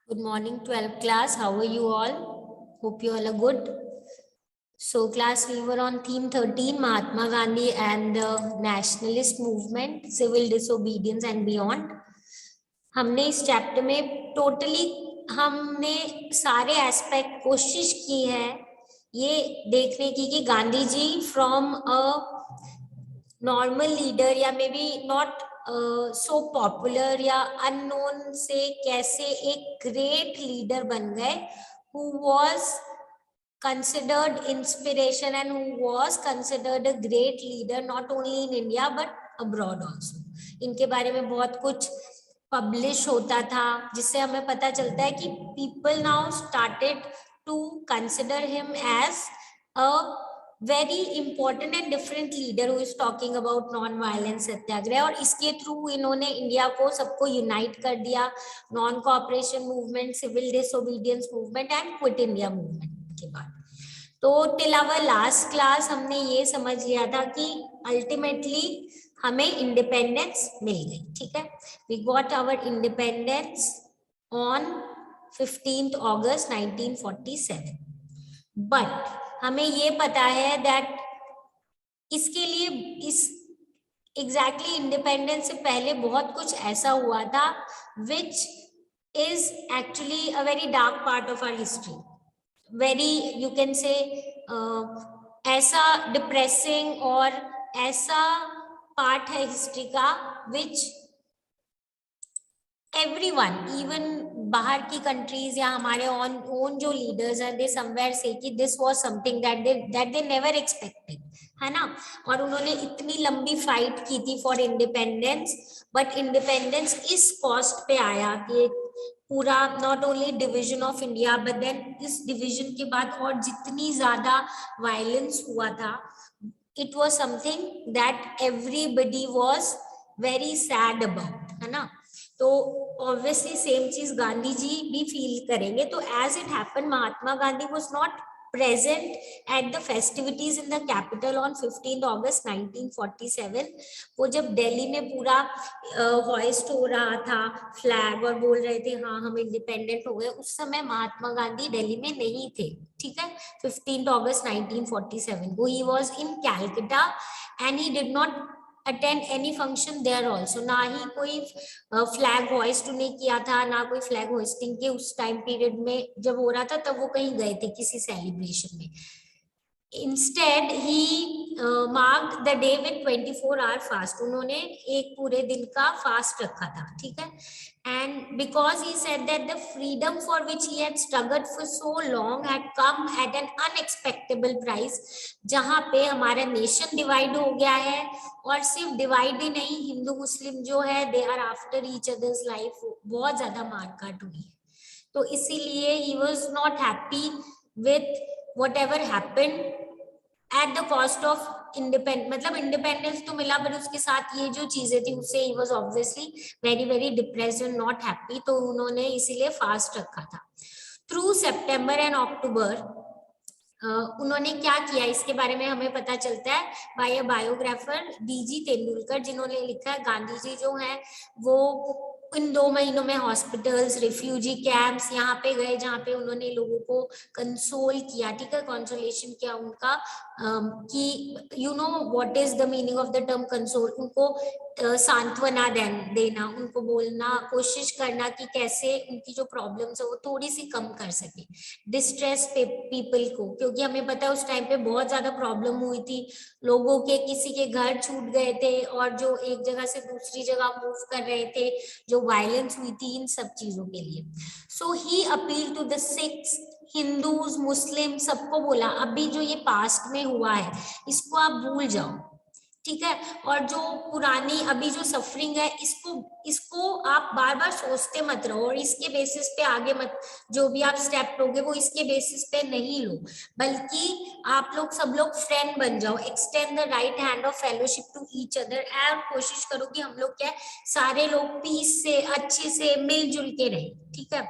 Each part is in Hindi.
Good morning, 12th class. How are you all? Hope you all are good. So, class, we were on theme 13, Mahatma Gandhi and the nationalist movement, civil disobedience and beyond. हमने इस चैप्टर में टोटली हमने सारे एस्पेक्ट कोशिश की है ये देखने की कि गांधी जी फ्रॉम अ नॉर्मल लीडर या may be not so popular या अननोन से कैसे एक ग्रेट लीडर बन गए who was considered inspiration and who was considered a great leader not only in India but abroad also. इनके बारे में बहुत कुछ पब्लिश होता था जिससे हमें पता चलता है कि people now started to consider him as a very important and different leader who is talking about non-violence सत्याग्रह और इसके थ्रू इन्होंने इंडिया को सबको यूनाइट कर दिया non cooperation movement civil disobedience movement and quit India movement के बाद तो टिल आवर लास्ट क्लास हमने ये समझ लिया था कि अल्टीमेटली हमें इंडिपेंडेंस मिल गई ठीक है we got our independence on 15th August 1947 but हमें ये पता है दैट इसके लिए इस एग्जैक्टली इंडिपेंडेंस से पहले बहुत कुछ ऐसा हुआ था which is actually a very dark part of our history very you can say ऐसा डिप्रेसिंग और ऐसा पार्ट है हिस्ट्री का विच एवरीवन इवन बाहर की कंट्रीज या हमारे ओन जो लीडर्स हैं दे समवेयर से कि this was something that they never expected है ना और उन्होंने इतनी लंबी फाइट की थी फॉर इंडिपेंडेंस बट इंडिपेंडेंस इस कॉस्ट पे आया कि पूरा not only division of India but then इस डिवीजन के बाद और जितनी ज्यादा वायलेंस हुआ था it was something that everybody was very sad about है ना तो ऑब्वियसली सेम चीज गांधी जी भी फील करेंगे तो as it happen Mahatma Gandhi was not present at the festivities in the capital on 15th August 1947 वो जब दिल्ली में पूरा होइस्ट हो रहा था फ्लैग और बोल रहे थे हाँ हम इंडिपेंडेंट हो गए उस समय महात्मा गांधी दिल्ली में नहीं थे ठीक है 15th August 1947 वो he was in Calcutta and he did not attend any function there also ना ही कोई फ्लैग होइस्ट उन्हें किया था ना कोई फ्लैग होइस्टिंग के उस टाइम पीरियड में जब हो रहा था तब वो कहीं गए थे किसी सेलिब्रेशन में instead he marked the day with 24-hour fast उन्होंने एक पूरे दिन का फास्ट रखा था ठीक है and because he said that the freedom for which he had struggled for so long had come at an unexpected price जहां पे हमारा नेशन डिवाइड हो गया है और सिर्फ डिवाइड ही नहीं हिंदू मुस्लिम जो है they are after each others life बहुत ज्यादा मारकाट हुई है तो इसीलिए he was not happy with whatever happened at the cost of मतलब इंडिपेंडेंस तो मिला बट उसके साथ ये जो चीजें थी उससे he was obviously very very depressed and not happy तो उन्होंने इसीलिए फास्ट रखा था थ्रू सितंबर एंड अक्टूबर उन्होंने क्या किया इसके बारे में हमें पता चलता है बाय अ बायोग्राफर डीजी तेंदुलकर जिन्होंने लिखा है गांधी जी जो है वो इन 2 महीनों में हॉस्पिटल्स रिफ्यूजी कैंप्स यहाँ पे गए जहाँ पे उन्होंने लोगों को कंसोल किया ठीक है कंसोलेशन किया उनका कि you know what is the meaning of the term console उनको सांत्वना देना उनको बोलना कोशिश करना कि कैसे उनकी जो प्रॉब्लम्स है वो थोड़ी सी कम कर सके डिस्ट्रेस पीपल को क्योंकि हमें पता है उस टाइम पे बहुत ज्यादा प्रॉब्लम हुई थी लोगों के किसी के घर छूट गए थे और जो एक जगह से दूसरी जगह मूव कर रहे थे जो वायलेंस हुई थी इन सब चीजों के लिए so he appeal to the Sikhs Hindus Muslim सबको बोला अभी जो ये पास्ट में हुआ है इसको आप भूल जाओ ठीक है और जो पुरानी अभी जो सफरिंग है इसको आप बार बार सोचते मत रहो और इसके बेसिस पे आगे मत जो भी आप स्टेप लोगे वो इसके बेसिस पे नहीं लो बल्कि आप लोग सब लोग फ्रेंड बन जाओ extend the right hand of fellowship to each other और कोशिश करो कि हम लोग क्या सारे लोग पीस से अच्छे से मिलजुल के रहे ठीक है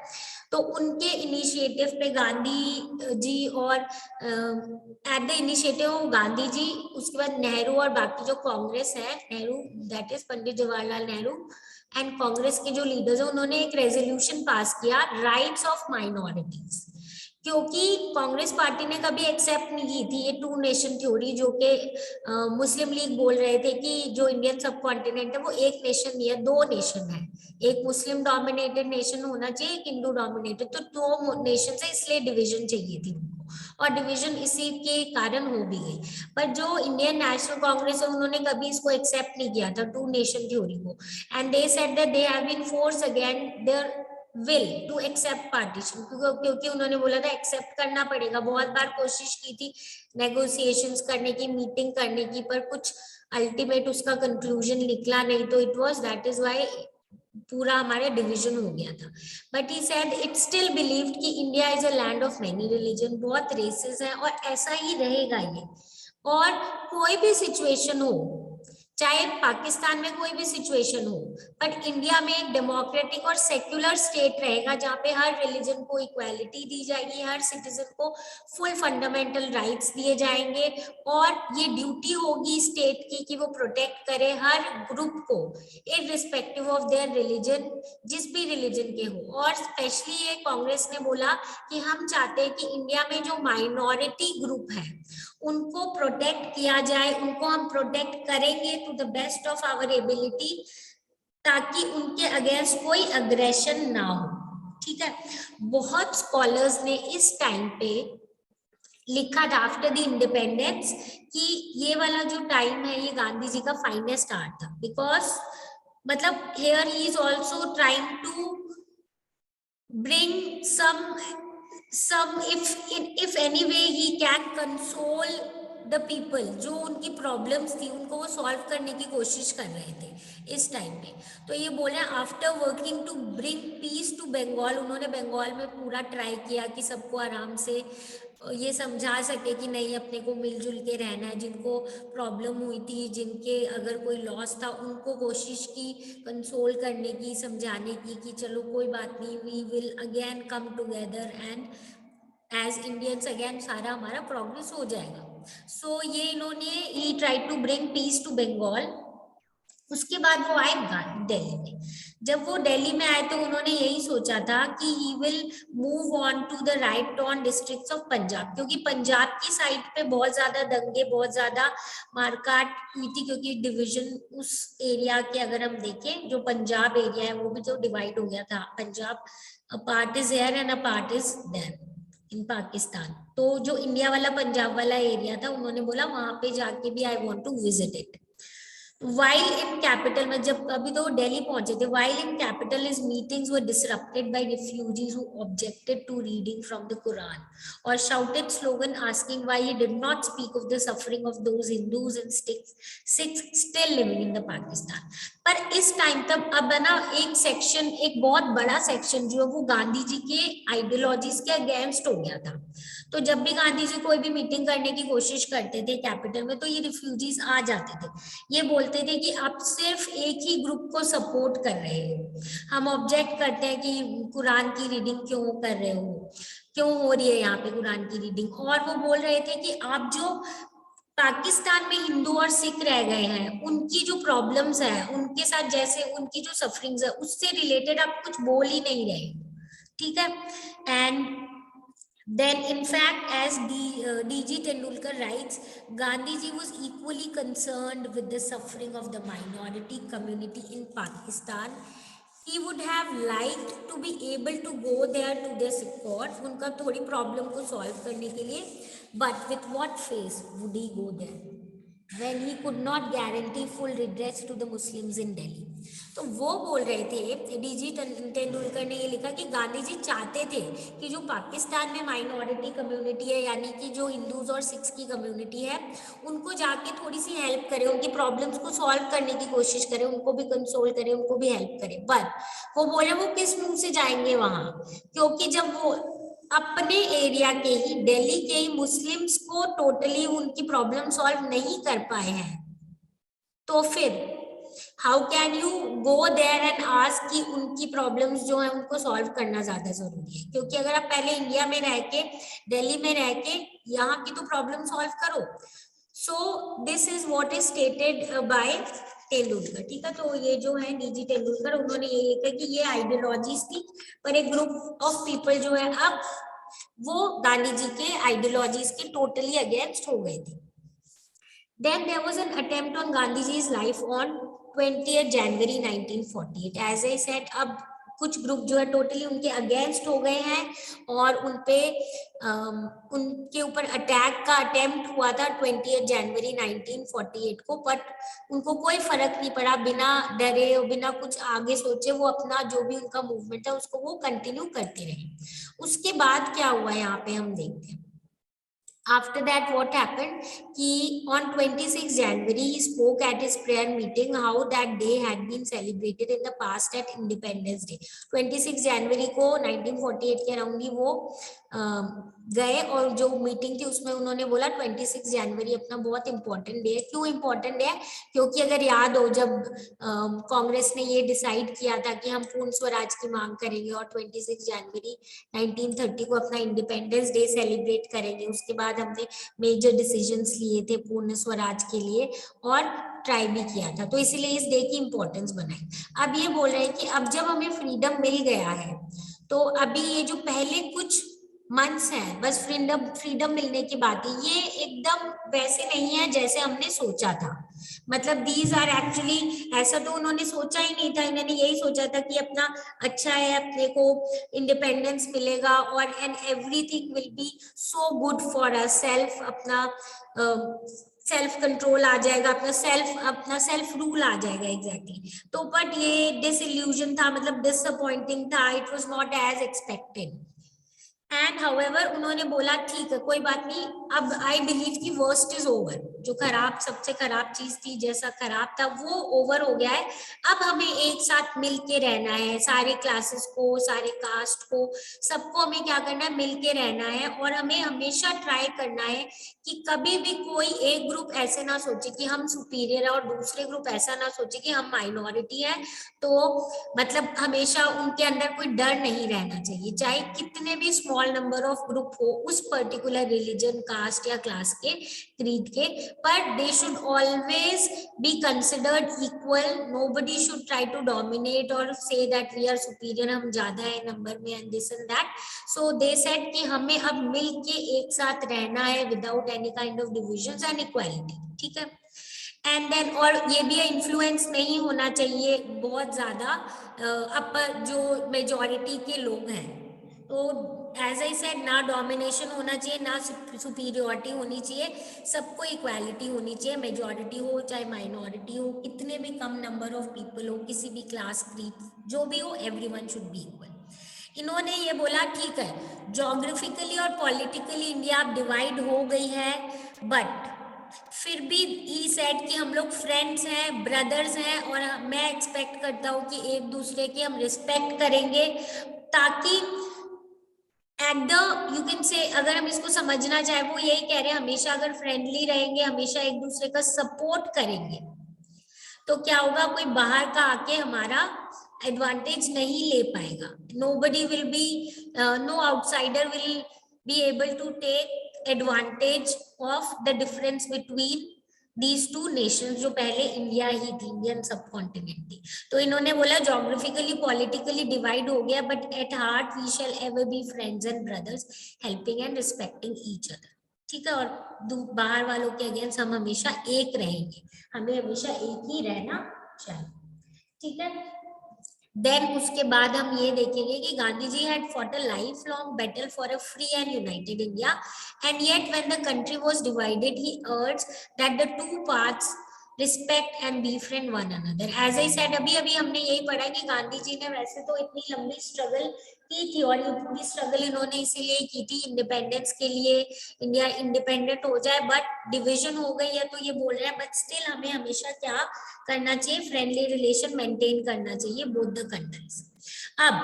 तो उनके इनिशिएटिव पे गांधी जी और at the initiative of Gandhi ji उसके बाद नेहरू और बाकी जो कांग्रेस है Nehru that is Pandit Jawaharlal Nehru and Congress के जो लीडर्स हैं उन्होंने एक रेजोल्यूशन पास किया, राइट्स ऑफ माइनॉरिटीज, क्योंकि कांग्रेस पार्टी ने कभी एक्सेप्ट नहीं की थी ये टू नेशन थ्योरी, जो कि मुस्लिम लीग बोल रहे थे कि जो इंडियन सब कॉन्टिनेंट है वो एक नेशन नहीं है, दो नेशन है, एक मुस्लिम डोमिनेटेड नेशन होना चाहिए, एक हिंदू डोमिनेटेड, तो दो नेशन है, इसलिए डिवीजन चाहिए थी उनको, और डिवीजन इसी के कारण हो भी गई। पर जो इंडियन नेशनल कांग्रेस है उन्होंने कभी इसको एक्सेप्ट नहीं किया था टू नेशन थ्योरी को, and they said that they have been force against their will to accept partition, क्योंकि उन्होंने बोला था एक्सेप्ट करना पड़ेगा, बहुत बार कोशिश की थी नेगोशिएशंस करने की, मीटिंग करने की, पर कुछ अल्टीमेट उसका कंक्लूजन निकला नहीं, तो it was that is why पूरा हमारे डिवीजन हो गया था। But he said it still believed कि India is a land of many religion, बहुत रेसेस हैं और ऐसा ही रहेगा ये, और कोई भी सिचुएशन हो, चाहे पाकिस्तान में कोई भी सिचुएशन हो, बट इंडिया में एक डेमोक्रेटिक और सेक्युलर स्टेट रहेगा जहाँ पे हर रिलीजन को इक्वालिटी दी जाएगी, हर सिटीजन को फुल फंडामेंटल राइट्स दिए जाएंगे, और ये ड्यूटी होगी स्टेट की कि वो प्रोटेक्ट करे हर ग्रुप को इररिस्पेक्टिव ऑफ देयर रिलीजन, जिस भी रिलीजन के हो। और स्पेशली ये कांग्रेस ने बोला कि हम चाहते हैं कि इंडिया में जो माइनॉरिटी ग्रुप है उनको प्रोटेक्ट किया जाए, उनको हम प्रोटेक्ट करेंगे to the best of our ability, ताकि उनके अगेंस्ट कोई अग्रेशन ना हो। ठीक है, बहुत स्कॉलर्स ने इस टाइम पे लिखा था आफ्टर द इंडिपेंडेंस कि ये वाला जो टाइम है ये गांधी जी का फाइनेस्ट आवर था, बिकॉज मतलब here he is also trying to bring some if any way he can console the people, जो उनकी प्रॉब्लम्स थी उनको वो सॉल्व करने की कोशिश कर रहे थे इस टाइम पे। तो ये बोले after working to bring peace to Bengal, उन्होंने बंगाल में पूरा ट्राई किया कि सबको आराम से ये समझा सके कि नहीं अपने को मिलजुल के रहना है, जिनको प्रॉब्लम हुई थी, जिनके अगर कोई लॉस था, उनको कोशिश की कंसोल करने की, समझाने की कि चलो कोई बात नहीं, we will again come together and as Indians again सारा हमारा प्रोग्रेस हो जाएगा। सो ये इन्होंने he try to bring peace to Bengal. उसके बाद वो आए दिल्ली में। जब वो दिल्ली में आए तो उन्होंने यही सोचा था कि he will move on to the riot on districts of Punjab, क्योंकि पंजाब की साइड पे बहुत ज्यादा दंगे, बहुत ज्यादा मारकाट हुई थी, क्योंकि डिवीजन उस एरिया के अगर हम देखें, जो पंजाब एरिया है वो भी तो डिवाइड हो गया था, Punjab a part is here and a part is there in Pakistan. तो जो इंडिया वाला पंजाब वाला एरिया था, उन्होंने बोला वहां पे जाके भी I want to visit it. While in capital में जब अभी तो दिल्ली पहुंचे थे, while in capital his meetings were disrupted by refugees who objected to reading from the Quran or shouted slogan asking why he did not speak of the suffering of those Hindus and Sikhs still living in the Pakistan। पर इस टाइम तक अब है ना एक सेक्शन, एक बहुत बड़ा सेक्शन जो है वो गांधी जी के आइडियोलॉजीज के अगेंस्ट हो गया था। तो जब भी गांधी जी कोई भी मीटिंग करने की कोशिश करते थे कैपिटल में, तो ये रिफ्यूजीज आ जाते थे, ये बोलते थे कि आप सिर्फ एक ही ग्रुप को सपोर्ट कर रहे हो, हम ऑब्जेक्ट करते हैं कि कुरान की रीडिंग क्यों कर रहे हो, क्यों हो रही है यहाँ पे कुरान की रीडिंग। और वो बोल रहे थे कि आप जो पाकिस्तान में हिंदू और सिख रह गए हैं, उनकी जो प्रॉब्लम्स है, उनके साथ जैसे उनकी जो सफरिंग्स है, उससे रिलेटेड आप कुछ बोल ही नहीं रहे। ठीक है, and then in fact as D.G. Tendulkar writes, Gandhiji was equally concerned with the suffering of the minority community in Pakistan. He would have liked to be able to go there to their support, उनका थोड़ी प्रॉब्लम को सॉल्व करने के लिए, but with what face would he go there when he could not guarantee full redress to the Muslims in Delhi। तो वो बोल रहे थे, डीजी तेंदुलकर ने ये लिखा कि गांधी जी चाहते थे कि जो पाकिस्तान में माइनॉरिटी कम्युनिटी है, यानी कि जो हिंदूज और सिख्स की कम्युनिटी है, उनको जाके थोड़ी सी हेल्प करे, उनकी प्रॉब्लम्स को सॉल्व करने की कोशिश करे, उनको भी कंसोल करे, उनको भी हेल्प करे। पर वो बोले वो किस मुंह से जाएंगे वहां, क्योंकि जब वो अपने एरिया के ही, दिल्ली के ही मुस्लिम्स को टोटली उनकी प्रॉब्लम सॉल्व नहीं कर पाए हैं, तो फिर how can you go there and ask कि उनकी प्रॉब्लम्स जो है उनको सॉल्व करना ज्यादा जरूरी है। क्योंकि अगर आप पहले इंडिया में रह के, दिल्ली में रह के यहाँ की तो प्रॉब्लम सॉल्व करो। सो this is what is stated by Tendulkar, ठीक है। तो ये जो है डीजी तेंदुलकर, उन्होंने ये लिखा कि ये आइडियोलॉजीज थी, पर एक ग्रुप ऑफ पीपल जो है अब वो गांधी जी के आइडियोलॉजीज के टोटली अगेंस्ट हो गए थे। Then there was an attempt on Gandhiji's life on 20th January 1948. As I said, अब कुछ ग्रुप जो है टोटली उनके अगेंस्ट हो गए हैं और उनपे उनके ऊपर अटैक का अटेम्प्ट हुआ था 20th जनवरी 1948 को, बट उनको कोई फर्क नहीं पड़ा, बिना डरे और बिना कुछ आगे सोचे वो अपना जो भी उनका मूवमेंट है उसको वो कंटिन्यू करते रहे। उसके बाद क्या हुआ यहाँ पे हम देखते हैं। After that, what happened? He on 26 January he spoke at his prayer meeting how that day had been celebrated in the past at Independence Day. 26 जनवरी को 1948 के अराउंड ही वो गए और जो मीटिंग थी उसमें उन्होंने बोला 26 जनवरी अपना बहुत इंपॉर्टेंट डे है। क्यों इंपॉर्टेंट है? क्योंकि अगर याद हो जब कांग्रेस ने ये डिसाइड किया था कि हम पूर्ण स्वराज की मांग करेंगे और 26 जनवरी 1930 को अपना इंडिपेंडेंस डे सेलिब्रेट करेंगे, उसके बाद हमने मेजर डिसीजंस लिए थे पूर्ण स्वराज के लिए और ट्राई भी किया था, तो इसलिए इस डे की इंपॉर्टेंस बनाई। अब ये बोल रहे हैं कि अब जब हमें फ्रीडम मिल गया है तो अभी ये जो पहले कुछ मंथ्स हैं बस फ्रीडम मिलने की बात है, ये एकदम वैसे नहीं है जैसे हमने सोचा था। मतलब दीज आर एक्चुअली, ऐसा तो उन्होंने सोचा ही नहीं था, इन्होंने यही सोचा था कि अपना अच्छा है, अपने को इंडिपेंडेंस मिलेगा और and everything will be so good for us, self अपना सेल्फ कंट्रोल आ जाएगा, अपना सेल्फ रूल आ जाएगा एग्जैक्टली। तो बट ये डिसइल्यूजन था, मतलब डिसअपॉइंटिंग था, it was not as expected. And however उन्होंने बोला ठीक है कोई बात नहीं, अब आई बिलीव कि वर्स्ट इज ओवर, जो खराब सबसे खराब चीज थी, जैसा खराब था वो ओवर हो गया है। अब हमें एक साथ मिलके रहना है, सारे क्लासेस को, सारे कास्ट को, सबको हमें क्या करना है, मिलके रहना है। और हमें हमेशा ट्राई करना है कि कभी भी कोई एक ग्रुप ऐसे ना सोचे कि हम सुपीरियर है और दूसरे ग्रुप ऐसा ना सोचे कि हम माइनॉरिटी है। तो मतलब हमेशा उनके अंदर कोई डर नहीं रहना चाहिए, चाहे कितने भी स्मॉल नंबर ऑफ ग्रुप हो उस पर्टिकुलर रिलीजन, कास्ट या क्लास के, क्रीड के, पर they should always be considered equal. Nobody should try to dominate और say that we are superior, हम ज्यादा है नंबर में and this and that. So they said कि हमें अब मिल के एक साथ रहना है without any kind of division and equality, ठीक है। एंड देन और ये भी इन्फ्लुएंस नहीं होना चाहिए बहुत ज्यादा अपर जो मेजॉरिटी के लोग हैं। तो एज आई सेड, ना डोमिनेशन होना चाहिए, ना सुपीरियोरिटी होनी चाहिए, सबको इक्वालिटी होनी चाहिए, मेजॉरिटी हो चाहे माइनॉरिटी हो, कितने भी कम नंबर ऑफ पीपल हो, किसी भी क्लास क्रीड जो भी हो, एवरीवन शुड बी इक्वल। इन्होंने ये बोला ठीक है ज्योग्राफिकली और पॉलिटिकली इंडिया अब डिवाइड हो गई है, बट फिर भी ई सेड कि हम लोग फ्रेंड्स हैं, ब्रदर्स हैं, और मैं एक्सपेक्ट करता हूँ कि एक दूसरे की हम रिस्पेक्ट करेंगे, ताकि एट द यू कैन से, अगर हम इसको समझना चाहे वो यही कह रहे हैं हमेशा अगर फ्रेंडली रहेंगे, हमेशा एक दूसरे का सपोर्ट करेंगे, तो क्या होगा, कोई बाहर का आके हमारा एडवांटेज नहीं ले पाएगा। Nobody will be, no outsider will be able to take advantage of the difference between these two nations, जो पहले इंडिया ही थी, इंडियन सब कॉन्टिनेंट थी। तो इन्होंने बोला ज्योग्राफिकली पॉलिटिकली डिवाइड हो गया, but at heart we shall ever be friends and brothers, helping and respecting each other, ठीक है। और बाहर वालों के अगेंस्ट हम हमेशा एक रहेंगे, हमें हमेशा एक ही रहना चाहिए, ठीक है। देन उसके बाद हम ये देखेंगे कि Gandhi ji had fought a life long battle for a free and united India, and yet when the country was divided he urged that the two parts respect and befriend one another. As I said, अभी अभी हमने यही पढ़ा कि गांधी जी ने वैसे तो इतनी लंबी स्ट्रगल की थी, और ये पूरी स्ट्रगल इन्होंने इसीलिए की थी इंडिपेंडेंस के लिए, इंडिया इंडिपेंडेंट हो जाए, बट डिविजन हो गई है तो ये बोल रहे हैं बट स्टिल हमें हमेशा क्या करना चाहिए, फ्रेंडली रिलेशन मेंटेन करना चाहिए बोथ द कंट्रीज। अब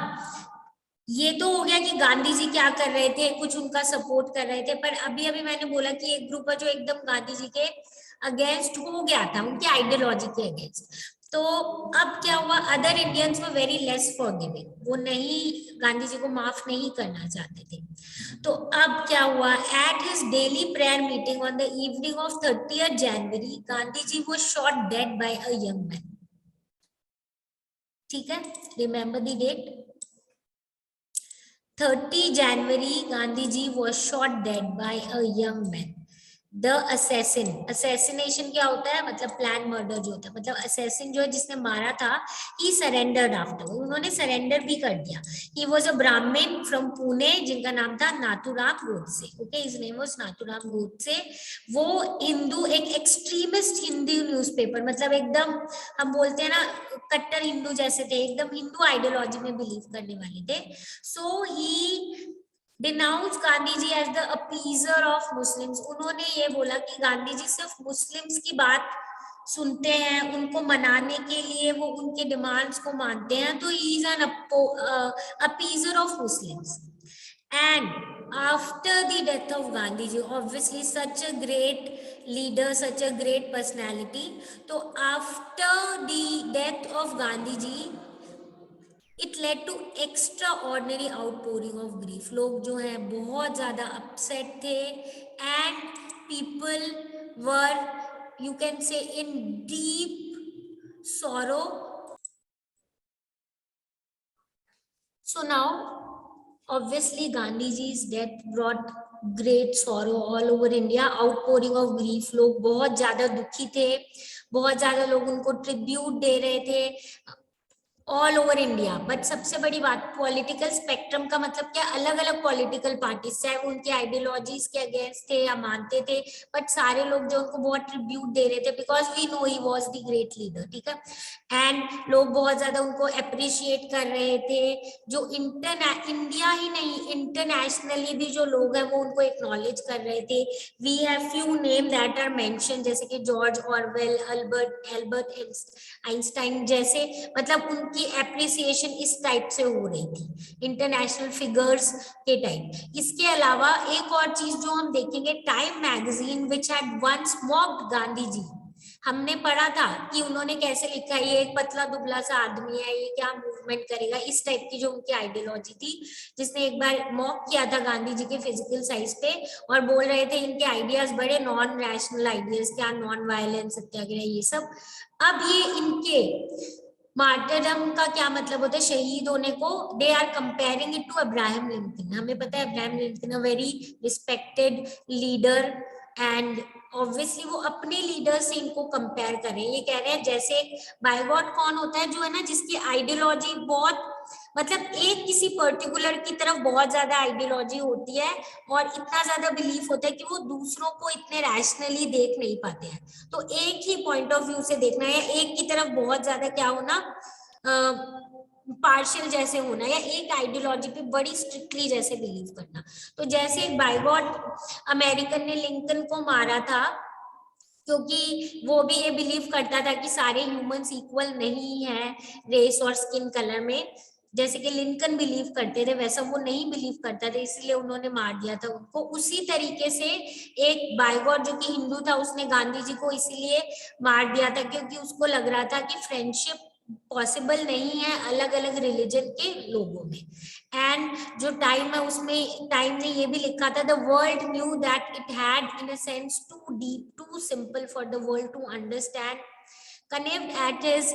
ये तो हो गया कि गांधी जी क्या कर रहे थे, कुछ उनका सपोर्ट कर रहे थे, पर अभी अभी मैंने बोला कि एक ग्रुप है जो एकदम गांधी जी के अगेंस्ट हो गया था, उनकी आइडियोलॉजी के अगेंस्ट। तो अब क्या हुआ, other Indians were very less forgiving, वो नहीं, गांधी जी को माफ नहीं करना चाहते थे। तो अब क्या हुआ, at his daily prayer meeting on the evening of 30th January Gandhi ji वो shot dead by a young man. ठीक है, remember the date, 30 January, Gandhi ji was shot dead by a young man. The assassin, assassination क्या होता है, मतलब प्लान मर्डर जो होता है, मतलब असेसिन जो है जिसने मारा था, ही सरेंडर्ड आफ्टर, उन्होंने सरेंडर भी कर दिया। ही वाज अ ब्राह्मण फ्रॉम पुणे जिनका नाम था Nathuram Godse. Okay, his name was Nathuram Godse. वो हिंदू, एक एक्सट्रीमिस्ट हिंदू न्यूज़पेपर, मतलब एकदम हम बोलते हैं ना कट्टर हिंदू जैसे थे, एकदम हिंदू आइडियोलॉजी में बिलीव करने वाले थे। So he denounce Gandhi ji as the appeaser of Muslims. उन्होंने ये बोला कि गांधी जी सिर्फ मुस्लिम्स की बात सुनते हैं, उनको मनाने के लिए वो उनके डिमांड्स को मानते हैं, तो he is an appeaser of Muslims. And after the death of Gandhi ji, obviously such a great leader, such a great personality, तो after the death of Gandhi ji it led to extraordinary outpouring of grief. लोग जो है बहुत ज्यादा अपसेट थे and people were, you can say, in deep sorrow. So now obviously Gandhi ji's death brought great sorrow all over India, outpouring of grief, लोग बहुत ज्यादा दुखी थे, बहुत ज्यादा लोग उनको ट्रिब्यूट दे रहे थे ऑल ओवर इंडिया। बट सबसे बड़ी बात, पॉलिटिकल स्पेक्ट्रम का मतलब क्या, अलग अलग पॉलिटिकल पार्टीज, चाहे उनके आइडियोलॉजीज के अगेंस्ट थे या मानते थे, बट सारे लोग जो उनको बहुत ट्रिब्यूट दे रहे थे, because we know he was the great leader. ठीक है, एंड लोग बहुत ज्यादा उनको अप्रिशिएट कर रहे थे, जो इंडिया ही नहीं इंटरनेशनली भी जो लोग हैं वो उनको एक्नॉलेज कर रहे थे। We have few name that are mention, जैसे कि George Orwell, Albert Albert Einstein जैसे, मतलब उनकी एप्रिसिएशन इस टाइप से हो रही थी इंटरनेशनल फिगर्स के टाइप। इसके अलावा एक और चीज जो हम देखेंगे, time magazine which had once mocked Gandhi ji, हमने पढ़ा था कि उन्होंने कैसे लिखा, ये एक पतला दुबला सा आदमी है, ये क्या मूवमेंट करेगा, इस टाइप की जो उनकी आइडियोलॉजी थी, जिसने एक बार मॉक किया था गांधी जी के फिजिकल साइज पे, और बोल रहे थे इनके आइडियाज बड़े नॉन रैशनल आइडियाज, क्या नॉन वायलेंस सत्याग्रह ये सब। अब ये इनके मार्टरडम का क्या मतलब होता है, शहीद होने को, they are comparing it to Abraham Lincoln. हमें पता है Abraham Lincoln a very respected leader, and obviously वो अपने लीडर से इनको कंपेयर करें, ये कह रहे हैं जैसे बायगॉट कौन होता है, जो है ना जिसकी आइडियोलॉजी बहुत, मतलब एक किसी पर्टिकुलर की तरफ बहुत ज्यादा आइडियोलॉजी होती है और इतना ज्यादा बिलीफ होता है कि वो दूसरों को इतने रैशनली देख नहीं पाते हैं, तो एक ही पॉइंट ऑफ व्यू से देखना है, एक की तरफ बहुत ज्यादा क्या होना, पार्शियल जैसे होना, या एक आइडियोलॉजी पे बड़ी स्ट्रिक्टली जैसे बिलीव करना। तो जैसे एक बायगॉट अमेरिकन ने लिंकन को मारा था क्योंकि वो भी ये बिलीव करता था कि सारे ह्यूमंस इक्वल नहीं है रेस और स्किन कलर में, जैसे कि लिंकन बिलीव करते थे वैसा वो नहीं बिलीव करता था, इसलिए उन्होंने मार दिया था उनको। उसी तरीके से एक बायगॉट जो कि हिंदू था, उसने गांधी जी को इसीलिए मार दिया था क्योंकि उसको लग रहा था कि फ्रेंडशिप पॉसिबल नहीं है अलग अलग रिलीजन के लोगों में। एंड जो टाइम है उसमें टाइम ने ये भी लिखा था, the world knew that it had in a sense too deep too simple for the world to understand, connived at his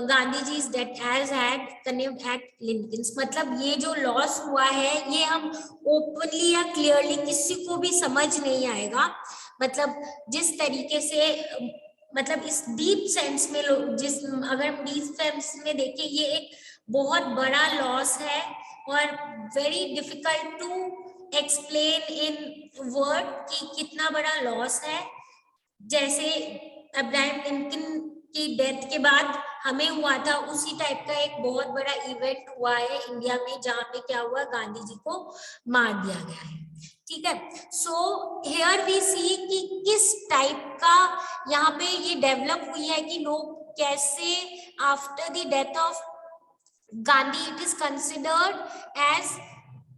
Gandhi ji death as had connived at Lincoln's। मतलब ये जो लॉस हुआ है ये हम ओपनली या क्लियरली किसी को भी समझ नहीं आएगा, मतलब जिस तरीके से मतलब इस डीप सेंस में जिस अगर हम डीप सेंस में देखें ये एक बहुत बड़ा लॉस है और very difficult to explain in word कि कितना बड़ा लॉस है। जैसे अब्राहम लिंकन की डेथ के बाद हमें हुआ था उसी टाइप का एक बहुत बड़ा इवेंट हुआ है इंडिया में, जहां पे क्या हुआ, गांधी जी को मार दिया गया है। ठीक है, सो हियर वी सी कि किस टाइप का यहाँ पे ये डेवलप हुई है कि लोग कैसे after the death of Gandhi it is considered as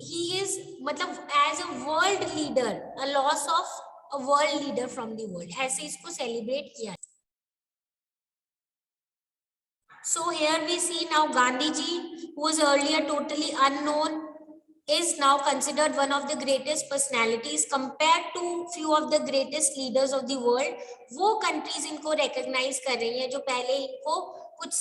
he is मतलब as a world leader, a loss of a world leader from the world, ऐसे इसको सेलिब्रेट किया So here we see now Gandhiji, who was earlier totally unknown, is now considered one of the greatest personalities compared to few of the greatest leaders of the world. वो countries इनको recognize कर रही हैं जो पहले इनको कुछ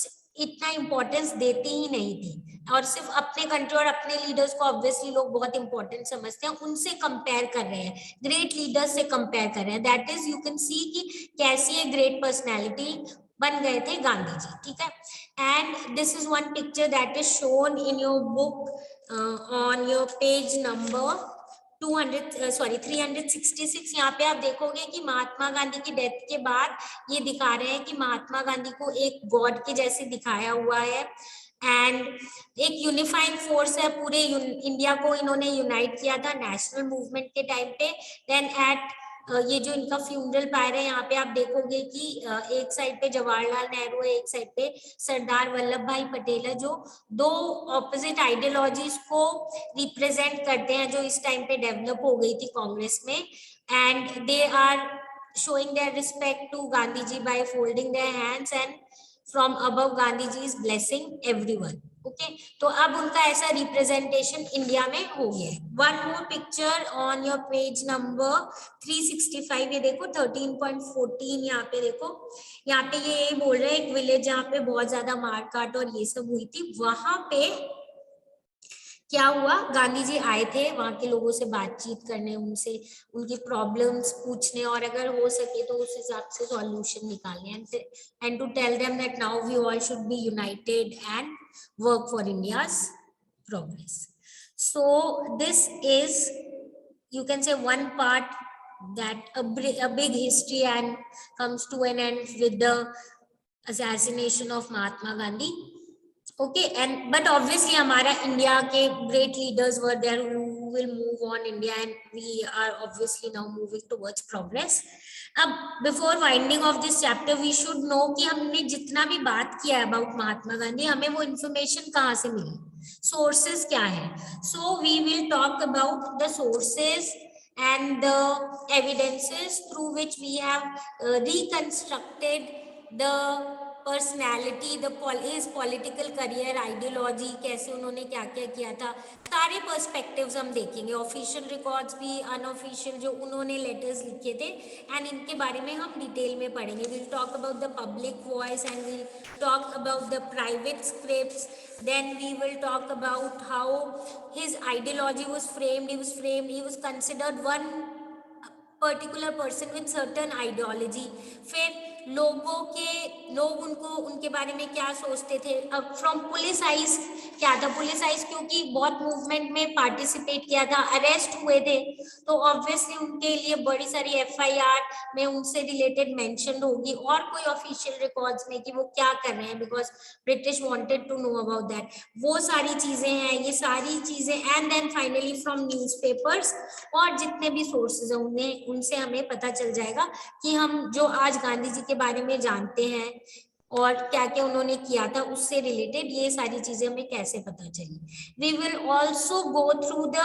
इतना importance देती ही नहीं थी, और सिर्फ अपने कंट्री और अपने लीडर्स को ऑब्वियसली लोग बहुत इंपॉर्टेंट समझते हैं, उनसे कंपेयर कर रहे हैं, ग्रेट लीडर्स से कंपेयर कर रहे हैं. That is you can see कि कैसी एक ग्रेट पर्सनैलिटी बन गए थे गांधी जी. ठीक है. And this is one picture that is shown in your book on your page number 366. यहाँ पे आप देखोगे कि महात्मा गांधी की डेथ के बाद ये दिखा रहे हैं कि महात्मा गांधी को एक गॉड के जैसे दिखाया हुआ है, एंड एक यूनिफाइंग फोर्स है, पूरे इंडिया को इन्होंने यूनाइट किया था नेशनल मूवमेंट के टाइम पे. देन एट ये जो इनका फ्यूनरल पायर है, यहाँ पे आप देखोगे कि एक साइड पे जवाहरलाल नेहरू है, एक साइड पे सरदार वल्लभ भाई पटेल है, जो दो ऑपोजिट आइडियोलॉजीज को रिप्रेजेंट करते हैं जो इस टाइम पे डेवलप हो गई थी कांग्रेस में. And they are showing their respect to Gandhi ji by folding their hands and from above Gandhi ji is blessing everyone. Okay तो अब उनका ऐसा रिप्रेजेंटेशन इंडिया में हो गया है. One more picture on your page number 365. ये देखो 13.14. यहाँ पे देखो, यहाँ पे ये बोल रहे हैं एक विलेज जहाँ पे बहुत ज्यादा मारकाट और ये सब हुई थी, वहां पे क्या हुआ, गांधी जी आए थे वहां के लोगों से बातचीत करने, उनसे उनकी प्रॉब्लम्स पूछने, और अगर हो सके तो उस हिसाब से सॉल्यूशन निकालने, and to tell them that now we all should be united and work for India's progress. So this is, you can say, one part that a big history and comes to an end with the assassination of Mahatma Gandhi. Okay, and but obviously हमारा इंडिया के great leaders were there who will move on India, and we are obviously now moving towards progress. अब before winding of this chapter we should know कि हमने जितना भी बात किया है about महात्मा गांधी, हमें वो information कहाँ से मिली, sources क्या है. So we will talk about the sources and the evidences through which we have reconstructed the personality, his political career, ideology, कैसे उन्होंने क्या क्या किया था, सारे पर्सपेक्टिव्स हम देखेंगे, ऑफिशियल रिकॉर्ड्स भी, अनऑफिशियल जो उन्होंने लेटर्स लिखे थे, एंड इनके बारे में हम डिटेल में पढ़ेंगे. Will talk about the public voice and will talk about the private scripts. Then we will talk about how his ideology was framed. He was considered one particular person with certain ideology. फिर लोग उनको उनके बारे में क्या सोचते थे. अब फ्रॉम पुलिस आइज क्या था, पुलिस आइज क्योंकि बहुत मूवमेंट में पार्टिसिपेट किया था, अरेस्ट हुए थे, तो ऑब्वियसली उनके लिए बड़ी सारी एफआईआर में उनसे रिलेटेड मेंशन होगी, और कोई ऑफिशियल रिकॉर्ड्स में कि वो क्या कर रहे हैं, because British wanted to know about that. वो सारी चीजें हैं, ये सारी चीजें. And then finally from newspapers और जितने भी सोर्सेज हैं उनसे हमें पता चल जाएगा कि हम जो आज गांधी जी के बारे में जानते हैं और क्या क्या उन्होंने किया था, उससे रिलेटेड ये सारी चीजें हमें कैसे पता चली. We will also go through the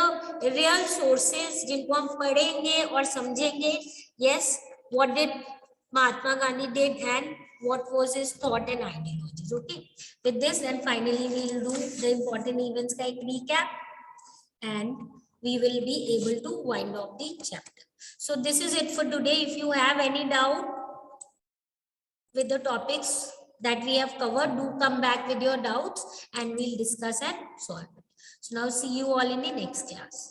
real sources जिनको हम पढ़ेंगे और समझेंगे. Yes, what did Mahatma Gandhi did and what was his thought and ideologies. Okay, with this then finally we will do the important events ka ek recap, and we will be able to wind up the chapter. So this is it for today. If you have any doubt with the topics that we have covered, do come back with your doubts and we'll discuss and solve it. So now see you all in the next class.